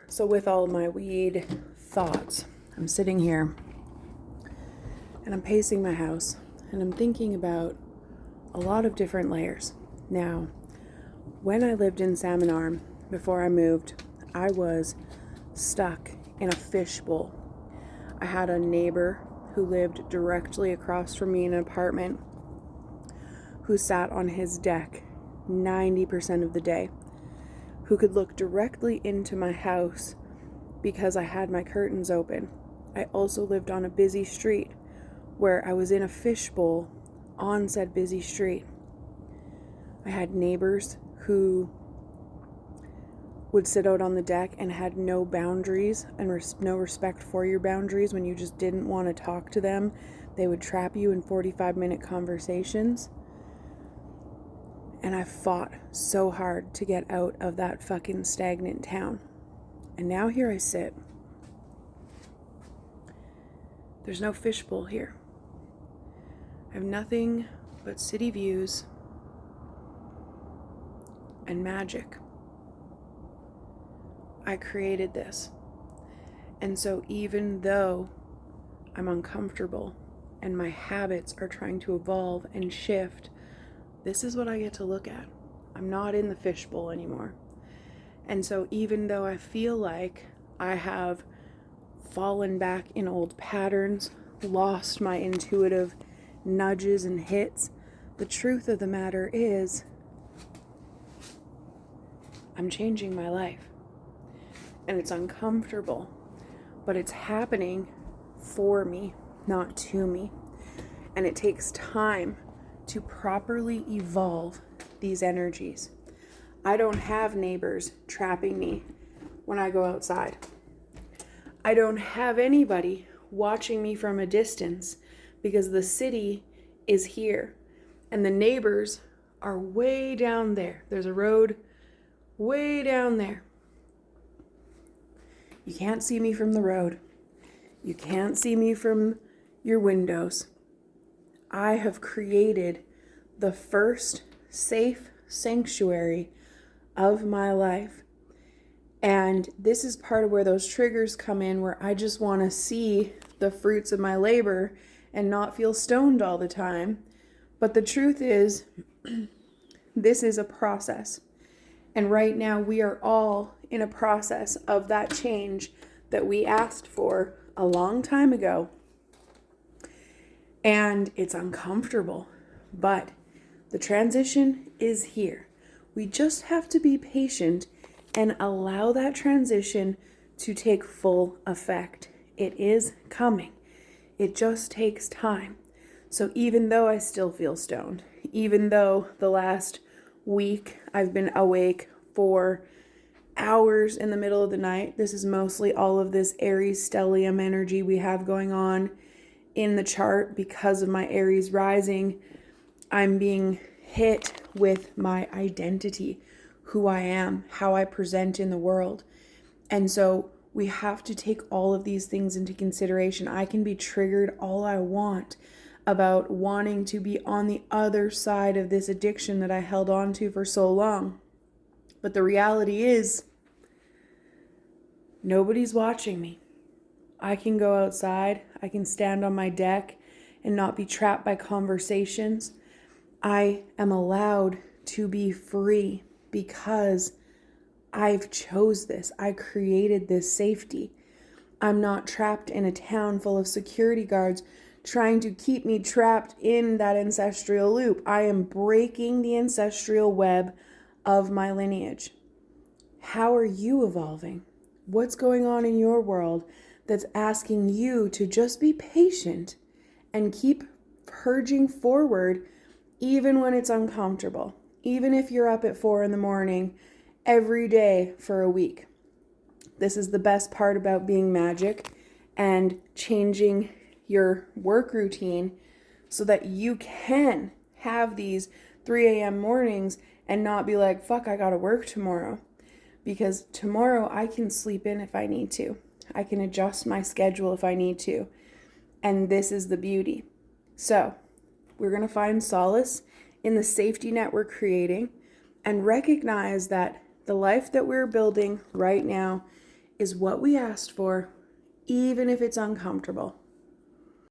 So with all my weed thoughts, I'm sitting here and I'm pacing my house and I'm thinking about a lot of different layers. Now, when I lived in Salmon Arm, before I moved, I was stuck in a fishbowl. I had a neighbor who lived directly across from me in an apartment who sat on his deck 90% of the day, who could look directly into my house because I had my curtains open. I also lived on a busy street where I was in a fishbowl on said busy street. I had neighbors who would sit out on the deck and had no boundaries and no respect for your boundaries. When you just didn't want to talk to them, they would trap you in 45-minute conversations. And I fought so hard to get out of that fucking stagnant town. And now here I sit. There's no fishbowl here. I have nothing but city views and magic. I created this. And so even though I'm uncomfortable and my habits are trying to evolve and shift, this is what I get to look at. I'm not in the fishbowl anymore. And so even though I feel like I have fallen back in old patterns, lost my intuitive nudges and hits, the truth of the matter is I'm changing my life. And it's uncomfortable, but it's happening for me, not to me. And it takes time to properly evolve these energies. I don't have neighbors trapping me when I go outside. I don't have anybody watching me from a distance because the city is here and the neighbors are way down there. There's a road way down there. You can't see me from the road. You can't see me from your windows. I have created the first safe sanctuary of my life. And this is part of where those triggers come in, where I just want to see the fruits of my labor and not feel stoned all the time. But the truth is, this is a process. And right now we are all in a process of that change that we asked for a long time ago. And it's uncomfortable, but the transition is here. We just have to be patient and allow that transition to take full effect. It is coming. It just takes time. So even though I still feel stoned, even though the last week I've been awake for hours in the middle of the night, this is mostly all of this Aries stellium energy we have going on in the chart because of my Aries rising. I'm being hit with my identity, who I am, how I present in the world. And so we have to take all of these things into consideration. I can be triggered all I want about wanting to be on the other side of this addiction that I held on to for so long. But the reality is, nobody's watching me. I can go outside. I can stand on my deck and not be trapped by conversations. I am allowed to be free because I've chose this. I created this safety. I'm not trapped in a town full of security guards trying to keep me trapped in that ancestral loop. I am breaking the ancestral web of my lineage. How are you evolving? What's going on in your world that's asking you to just be patient and keep purging forward even when it's uncomfortable, even if you're up at 4 a.m. every day for a week? This is the best part about being magic and changing your work routine so that you can have these 3 a.m. mornings and not be like, fuck, I gotta work tomorrow. Because tomorrow I can sleep in if I need to. I can adjust my schedule if I need to. And this is the beauty. So we're going to find solace in the safety net we're creating and recognize that the life that we're building right now is what we asked for, even if it's uncomfortable.